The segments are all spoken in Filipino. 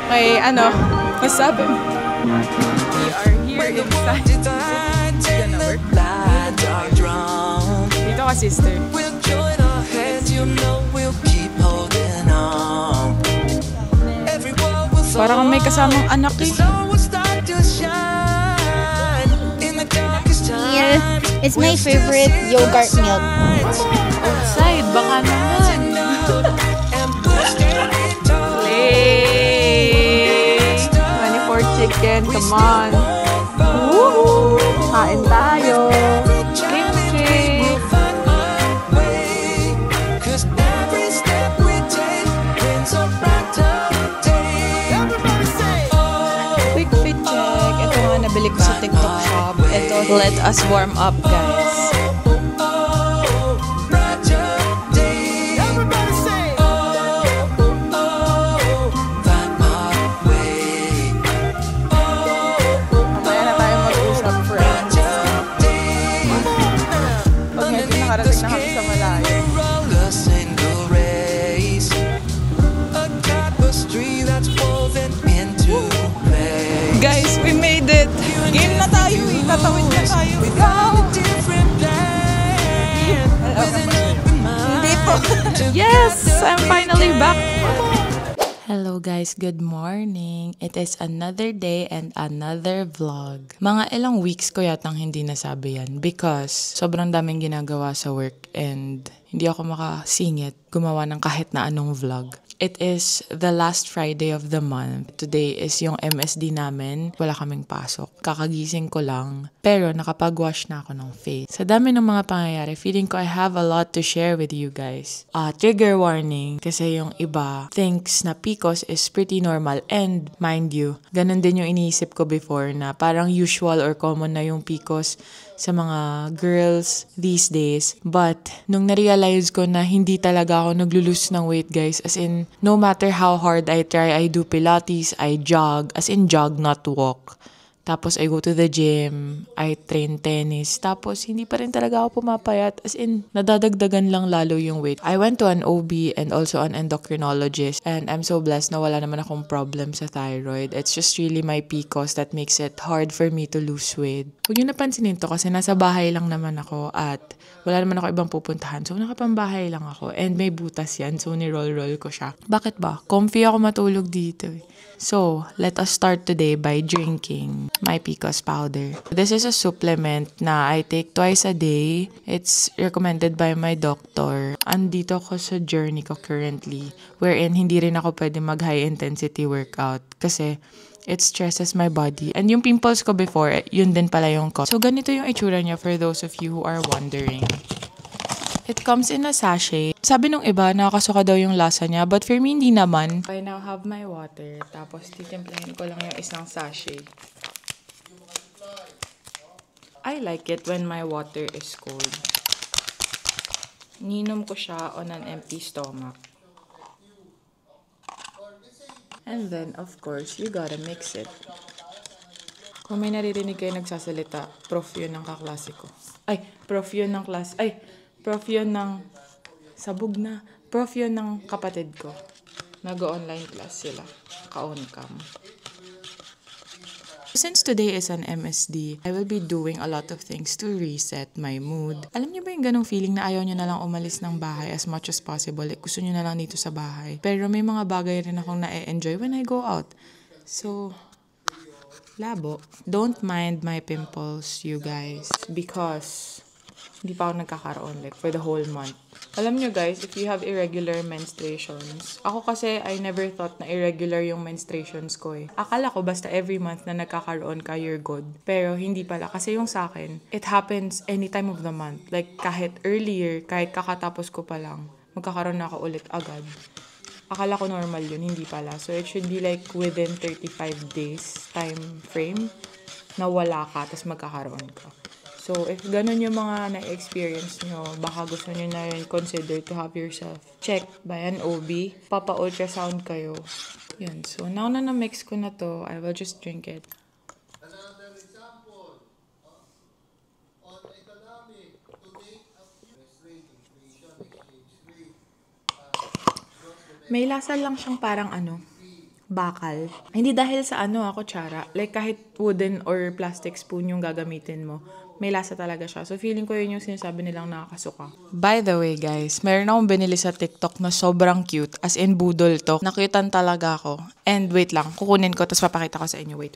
Okay, ano? What's up? We are here inside. Gonna work. Dito ka, sister. Parang may kasamang anak eh. Yeah, it's my favorite yogurt milk. Outside, baka naman. Play! 24 chicken, come on. Woohoo! Kain tayo. Kimchi. Quick fit check. Ito nga nabili ko sa TikTok shop. Ito, let us warm up, guys. Guys, we made it! Game na tayo eh! Tatawid na tayo! Go! Hindi po! Yes! I'm finally back! Hello guys, good morning! It is another day and another vlog. Mga ilang weeks ko yatang hindi nasabi yan because sobrang daming ginagawa sa work and hindi ako makasingit gumawa ng kahit na anong vlog. It is the last Friday of the month. Today is yung MSD namin. Wala kaming pasok. Kakagising ko lang. Pero nakapag-wash na ako ng face. Sa dami ng mga pangyayari, feeling ko I have a lot to share with you guys. Trigger warning. Kasi yung iba thinks na PCOS is pretty normal. And mind you, ganun din yung iniisip ko before na parang usual or common na yung PCOS sa mga girls these days. But, nung na-realize ko na hindi talaga ako naglulose ng weight, guys. As in, no matter how hard I try, I do Pilates, I jog. As in, jog, not walk. Tapos, I go to the gym, I train tennis. Tapos, hindi pa rin talaga ako pumapayat. As in, nadadagdagan lang lalo yung weight. I went to an OB and also an endocrinologist. And I'm so blessed na wala naman akong problem sa thyroid. It's just really my PCOS that makes it hard for me to lose weight. Huwag nyo napansinin to kasi nasa bahay lang naman ako at wala naman ako ibang pupuntahan. So, nakapambahay lang ako. And may butas yan. So, ni-roll-roll ko siya. Bakit ba? Comfy ako matulog dito eh. So, let us start today by drinking my PCOS powder. This is a supplement na I take twice a day. It's recommended by my doctor. Andito ko sa journey ko currently wherein hindi rin ako pwede mag-high intensity workout kasi it stresses my body. And yung pimples ko before, yun din pala yung cause. So, ganito yung itsura niya for those of you who are wondering. It comes in a sachet. Sabi nung iba, nakakasuka daw yung lasa niya. But for me, hindi naman. I now have my water. Tapos, titimplahin ko lang yung isang sachet. I like it when my water is cold. Ninom ko siya on an empty stomach. And then, of course, you gotta mix it. Kung may naririnig kayo nagsasalita, prof yun ng kaklase ko. Prof yun ng sabog na. Prof yun ng kapatid ko. Nag-online class sila. Ka-on cam. Since today is an MSD, I will be doing a lot of things to reset my mood. Alam niyo ba yung ganong feeling na ayaw niyo na lang umalis ng bahay as much as possible? Gusto niyo na lang dito sa bahay. Pero may mga bagay rin akong na-enjoy when I go out. So, labo. Don't mind my pimples, you guys. Because hindi pa ako nagkakaroon for the whole month. Alam nyo guys, if you have irregular menstruations, ako kasi I never thought na irregular yung menstruations ko eh. Akala ko basta every month na nagkakaroon ka, you're good. Pero hindi pala. Kasi yung sa akin, it happens any time of the month. Like kahit earlier, kahit kakatapos ko pa lang, magkakaroon na ako ulit agad. Akala ko normal yun, hindi pala. So it should be like within 35 days time frame na wala ka, tapos magkakaroon ka. So, if ganun yung mga na-experience nyo, baka gusto nyo na rin consider to have yourself checked by an OB. Papa-ultrasound kayo. Yun. So, now na na-mix ko na to, I will just drink it. May lasa lang siyang parang bakal. Hindi dahil sa kutsara. Like kahit wooden or plastic spoon yung gagamitin mo, may lasa talaga siya. So feeling ko yun yung sinasabi nilang nakakasuka. By the way guys, meron akong binili sa TikTok na sobrang cute. As in budol to. Nakutan talaga ako. And wait lang, kukunin ko tapos papakita ko sa inyo. Wait.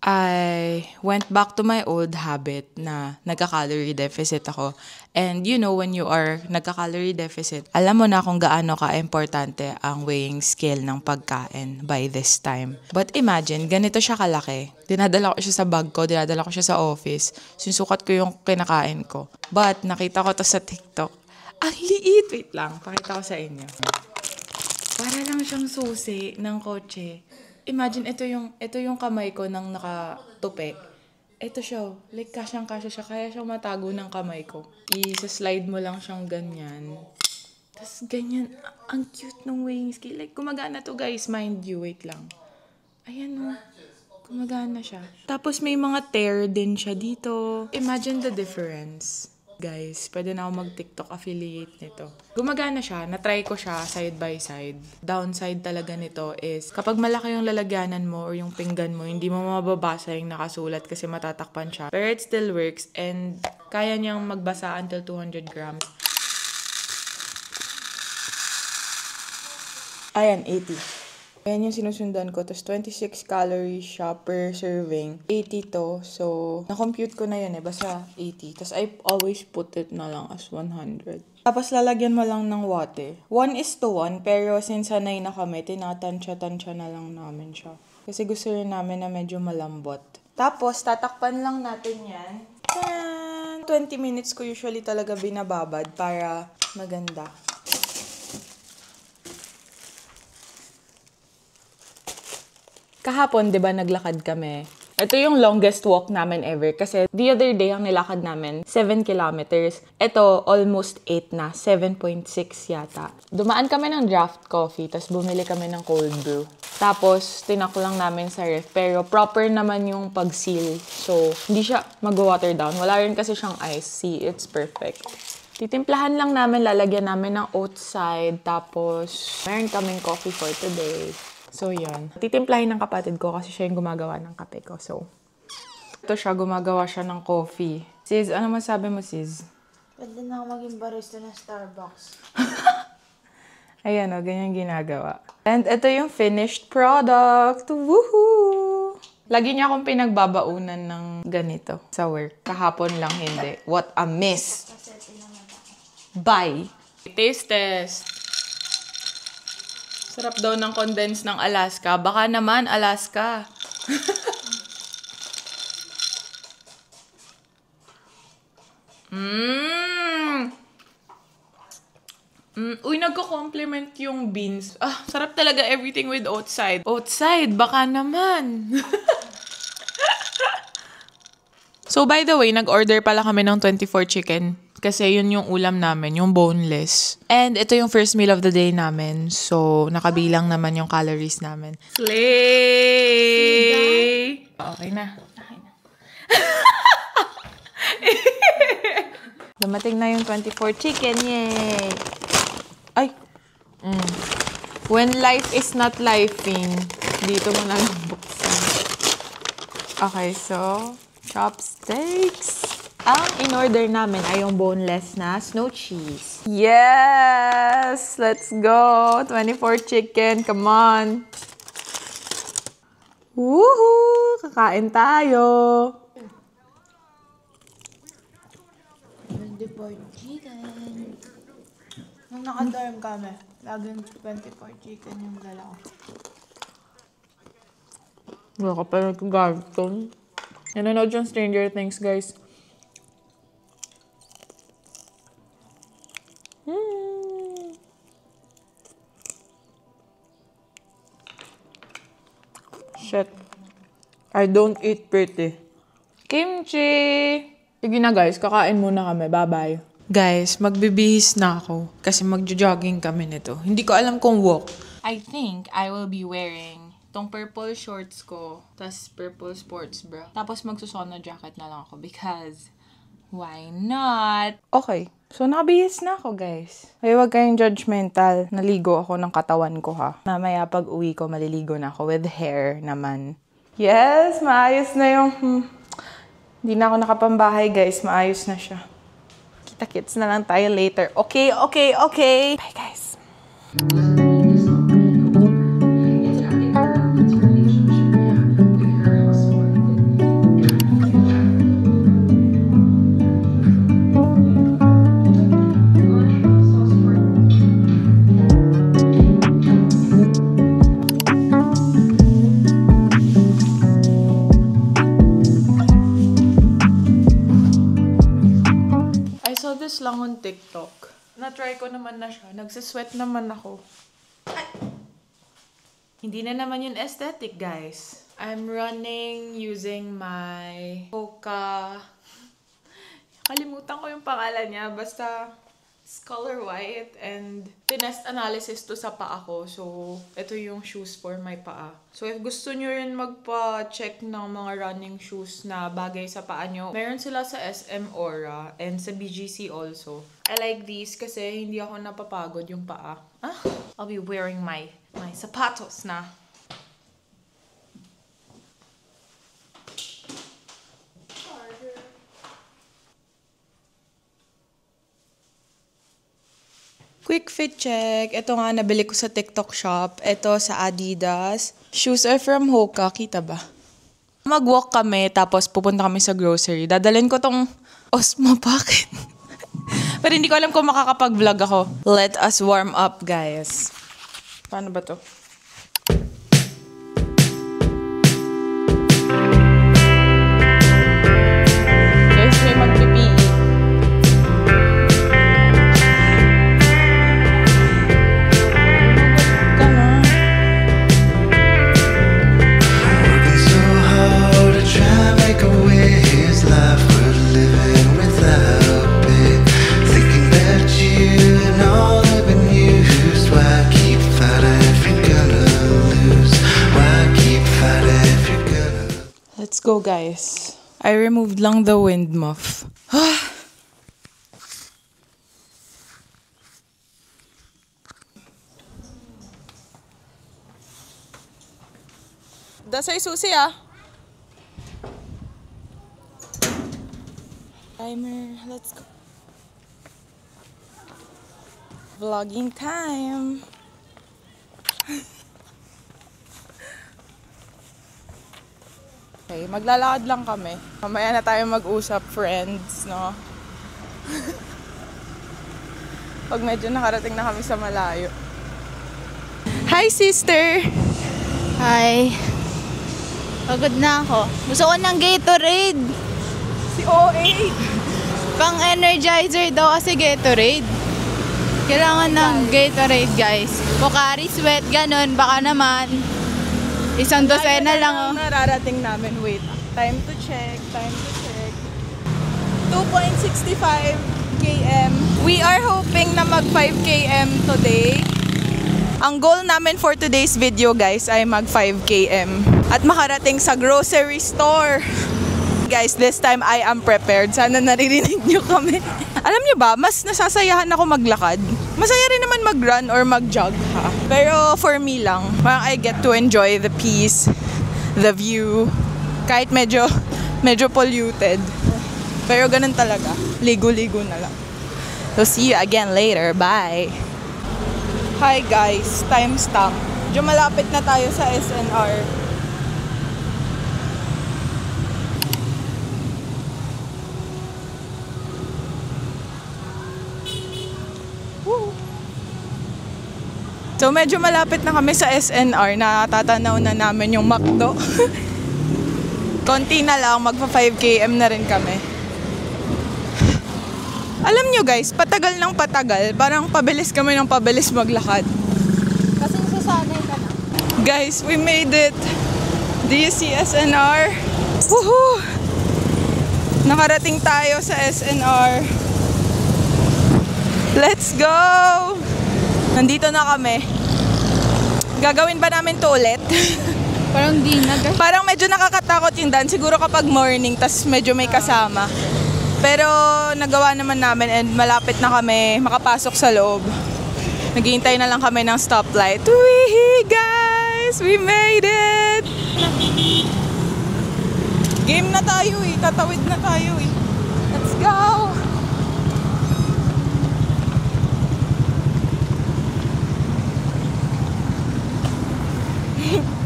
I went back to my old habit na nagka-calorie deficit ako. And you know, when you are nagka-calorie deficit, alam mo na kung gaano ka-importante ang weighing scale ng pagkain by this time. But imagine, ganito siya kalaki. Dinadala ko siya sa bag ko, dinadala ko siya sa office. Sinusukat ko yung kinakain ko. But nakita ko to sa TikTok. Ang liit! Wait lang, pakita ko sa inyo. Para lang siyang susi ng kotse. Imagine, ito yung kamay ko nang nakatupi. Ito siya, like kasyang-kasya siya, kaya siyang matago ng kamay ko. I-slide mo lang siyang ganyan. Tapos ganyan, ang cute ng weighing scale. Like, gumagana to guys, mind you, wait lang. Ayan gumagana siya. Tapos may mga tear din siya dito. Imagine the difference. Guys, pwede na ako mag-TikTok affiliate nito. Gumagana siya, na-try ko siya side by side. Downside talaga nito is, kapag malaki yung lalagyanan mo or yung pinggan mo, hindi mo mababasa yung nakasulat kasi matatakpan siya. Pero it still works and kaya niyang magbasa until 200 grams. Ayan, 80. Ayan yung sinusundan ko. Tapos 26 calories siya per serving. 80 to. So, na-compute ko na yun basta 80. Tapos I always put it na lang as 100. Tapos lalagyan mo lang ng water. 1:1. Pero since sanay na kami, tinatansya-tansya na lang namin siya. Kasi gusto rin namin na medyo malambot. Tapos, tatakpan lang natin yan. 20 minutes ko usually talaga binababad para maganda. Kahapon, di ba, naglakad kami. Ito yung longest walk namin ever. Kasi the other day, ang nilakad namin, 7 kilometers. Ito, almost 8 na. 7.6 yata. Dumaan kami ng draft coffee, tapos bumili kami ng cold brew. Tapos, tinak lang namin sa ref. Pero proper naman yung pag-seal. So, hindi siya mag-water down. Wala rin kasi siyang ice. See, it's perfect. Titimplahan lang namin, lalagyan namin ng oats side. Tapos, meron kaming coffee for today. So, yun. Titimplahin ng kapatid ko kasi siya yung gumagawa ng kape ko. So, ito siya, gumagawa siya ng coffee. Sis, ano masabi mo, sis? Pwede na ako maging barista ng Starbucks. Ayan ganyan ginagawa. And ito yung finished product. Woohoo! Lagi niya akong pinagbabaunan ng ganito sa work. Kahapon lang hindi. What a miss! Bye! Taste test! Sarap daw ng condensed ng Alaska. Baka naman, Alaska. Uy, nagko-compliment yung beans. Sarap talaga everything with outside. Outside, baka naman. So, by the way, nag-order pala kami ng 24 chicken. Kasi yun yung ulam namin, yung boneless. And ito yung first meal of the day namin. So, nakabilang naman yung calories namin. Slay! Okay na. Dumating na yung 24 chicken. Yay! Ay! When life is not lifing, dito mo na lang buksan. Okay, so, chopsticks. Ang in-order namin ay yung boneless na snow cheese. Yes! Let's go! 24 chicken. Come on! Woohoo! Kakain tayo! 24 chicken. Nung naka-dorm kami, laging 24 chicken yung dalawa. Wala ka pa nag-garton. Nanonood yung Stranger Things, guys. Shit. I don't eat pretty. Kimchi! Sige na guys, kakain muna kami. Bye-bye. Guys, magbibihis na ako kasi magjo-jogging kami nito. Hindi ko alam kung walk. I think I will be wearing tong purple shorts ko, tas purple sports bra. Tapos magsusono jacket na lang ako because why not? Okay. So, nakabihis na ako, guys. Ay, huwag kayong judgmental. Naligo ako ng katawan ko, ha. Mamaya pag uwi ko, maliligo na ako with hair naman. Yes, maayos na yung... Hindi na ako nakapambahay, guys. Maayos na siya. Kita-kits na lang tayo later. Okay. Bye, guys. Lang on TikTok. Na-try ko naman na siya. Nagsisweat naman ako. Ay! Hindi na naman yun aesthetic, guys. I'm running using my Hoka. Kalimutan ko yung pangalan niya. Basta, it's color white and tinest analysis to sa paa ko. So, ito yung shoes for my paa. So, if gusto nyo rin magpa-check ng mga running shoes na bagay sa paa nyo, meron sila sa SM Aura and sa BGC also. I like these kasi hindi ako napapagod yung paa. I'll be wearing my sapatos na. Quick fit check. Ito nga, nabili ko sa TikTok shop. Ito sa Adidas. Shoes are from Hoka. Kita ba? Mag-walk kami, tapos pupunta kami sa grocery. Dadalhin ko tong Osmo Pocket. Pero hindi ko alam kung makakapag-vlog ako. Let us warm up, guys. Paano ba to? Guys, may mag-PPE. Let's go, guys. I removed lang the wind muff. Dasay susi, ah. Timer. Let's go. Vlogging time. Okay, maglalakad lang kami. Mamaya na tayo mag-usap, friends, no? Pag medyo nakarating na kami sa malayo. Hi, sister! Hi. Pagod na ako. Gusto ko ng Gatorade. Si OA! Pang-energizer daw kasi Gatorade. Kailangan ng Gatorade, guys. Pocari Sweat, ganun. Baka naman. Isang dosena lang, oh. Nararating namin. Wait. Time to check. 2.65 km. We are hoping na mag 5 km today. Ang goal namin for today's video, guys, ay mag 5 km. At makarating sa grocery store. Guys, this time I am prepared. Sana naririnig nyo kami. Alam nyo ba, mas nasasayahan ako maglakad. Masaya rin naman mag-run or mag-jog, ha? Pero for me lang, parang I get to enjoy the peace, the view. Kahit medyo polluted. Pero ganun talaga. Ligo-ligo na lang. So see you again later. Bye! Hi guys, timestamp. Medyo malapit na tayo sa SNR. So medyo malapit na kami sa SNR, natatanaw na namin yung McDo. Konti na lang, magpa 5 km na rin kami. Alam nyo guys, patagal ng patagal, parang pabilis kami ng pabilis maglakad. Kasi nasasanay ka na. Guys, we made it. Do you see SNR? Woohoo! Nakarating tayo sa SNR. Let's go! Nandito na kami. Gagawin ba namin to ulit? Parang di na. Parang medyo nakakatakot yung daan. Siguro kapag morning, tas medyo may kasama. Pero nagawa naman namin and malapit na kami makapasok sa loob. Naghihintay na lang kami ng stoplight. Wee guys! We made it! Game na tayo eh. Tatawid na tayo eh. Let's go!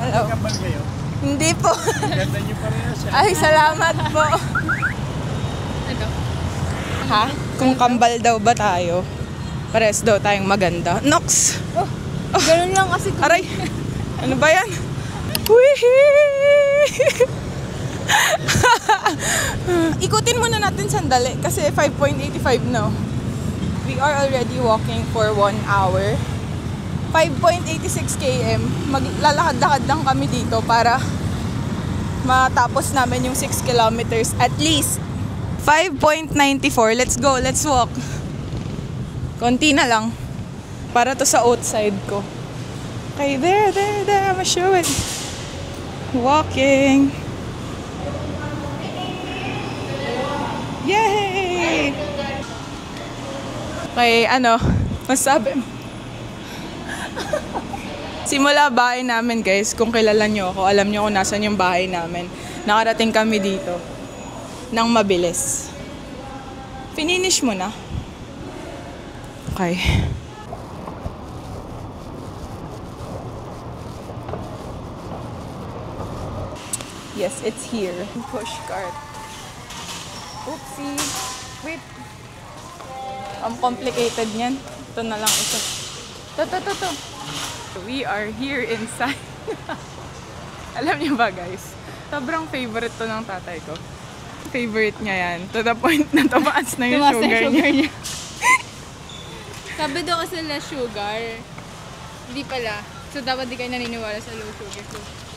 Hello. Kambal kayo? Hindi po. Ganda niyo pa rin siya. Ay, salamat po. Ano? Ha? Kung kambal daw ba tayo? Pares daw tayong maganda. Nox! Ganun lang kasi. Aray! Ano ba yan? Wihee! Ikutin muna natin sandali kasi 5.85 na. We are already walking for 1 hour. 5.86 km. Maglalakad-lakad lang kami dito para matapos namin yung 6 kilometers at least. 5.94. Let's go. Let's walk. Konti na lang. Para to sa outside ko. Okay, there. I'ma show it. Walking. Yay! Okay, masabi mo? Simula bahay namin guys, kung kilala nyo ako, alam nyo kung nasan yung bahay namin. Nakarating kami dito nang mabilis. Finish mo na. Okay. Yes, it's here. Push cart. Oopsie. Wait. Ang complicated niyan. Ito na lang ito. Ito. We are here inside. Alam niyo ba guys? Sobrang favorite to ng tatay ko. Favorite niya yan. To the point na tumaas na yung sugar niya. Sabi daw kasi less sugar. Hindi pala. So dapat di kayo naniniwala sa low sugar.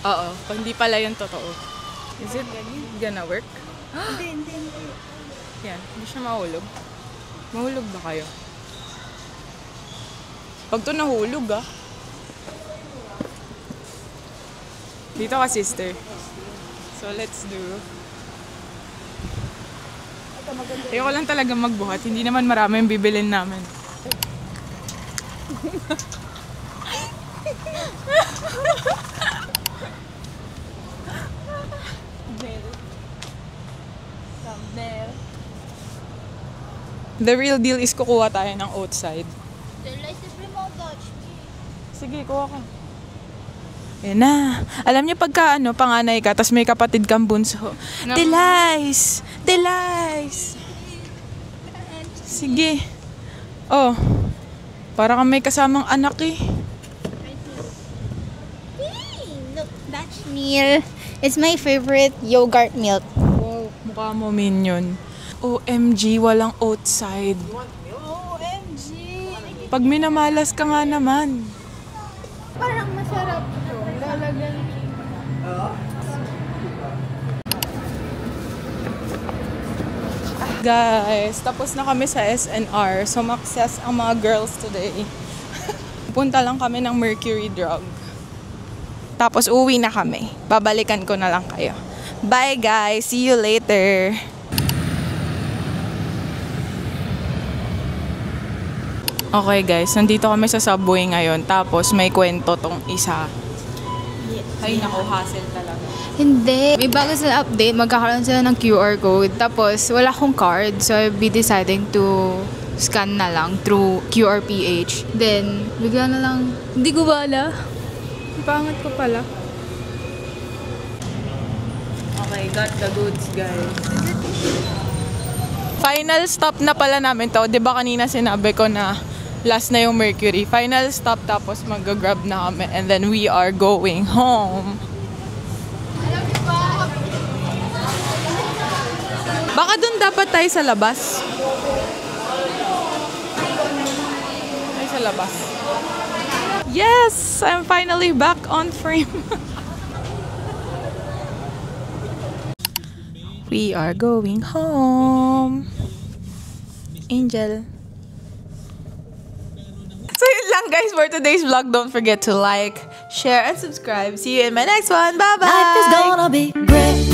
Oo. Pag hindi pala yung totoo. Is it gonna work? Hindi. Yan. Hindi siya mahulog. Mahulog ba kayo? Pag to nahulog Dito ka sister. So let's do. Ayoko lang talaga magbuhat. Hindi naman marami yung bibilin namin. The real deal is kukuha tayo ng outside. Sige, kuha ka. Yan na. Alam niyo pagka panganay ka, tas may kapatid kang bunso. No. Delice! Sige. Oh. Para kang may kasamang anak eh. Look, batch meal. It's my favorite yogurt milk. Wow, mukha mo minion. OMG, walang outside. OMG! Pag minamalas ka nga naman. Parang masarap to. Lalagyan. Guys, tapos na kami sa SNR. So, sumakses ang mga girls today. Punta lang kami ng Mercury Drug. Tapos, uwi na kami. Babalikan ko na lang kayo. Bye, guys. See you later. Okay, guys. Nandito kami sa subway ngayon. Tapos, may kwento tong isa. Ay, naku, hassle talaga. Hindi. May bago sila update. Magkakaroon sila ng QR code. Tapos, wala akong card. So, I'll be deciding to scan na lang through QRPH. Then, bigla na lang, hindi ko bala. Pangat ko pala. Okay, got the goods, guys. Final stop na pala namin to. 'Di ba kanina sinabi ko na last na yung Mercury. Final stop tapos mag-grab na kami and then we are going home. Baka dun dapat tayo sa labas. Tayo sa labas. Yes! I'm finally back on frame. We are going home. Angel. So yun lang guys for today's vlog. Don't forget to like, share, and subscribe. See you in my next one. Bye-bye! Life is gonna be great.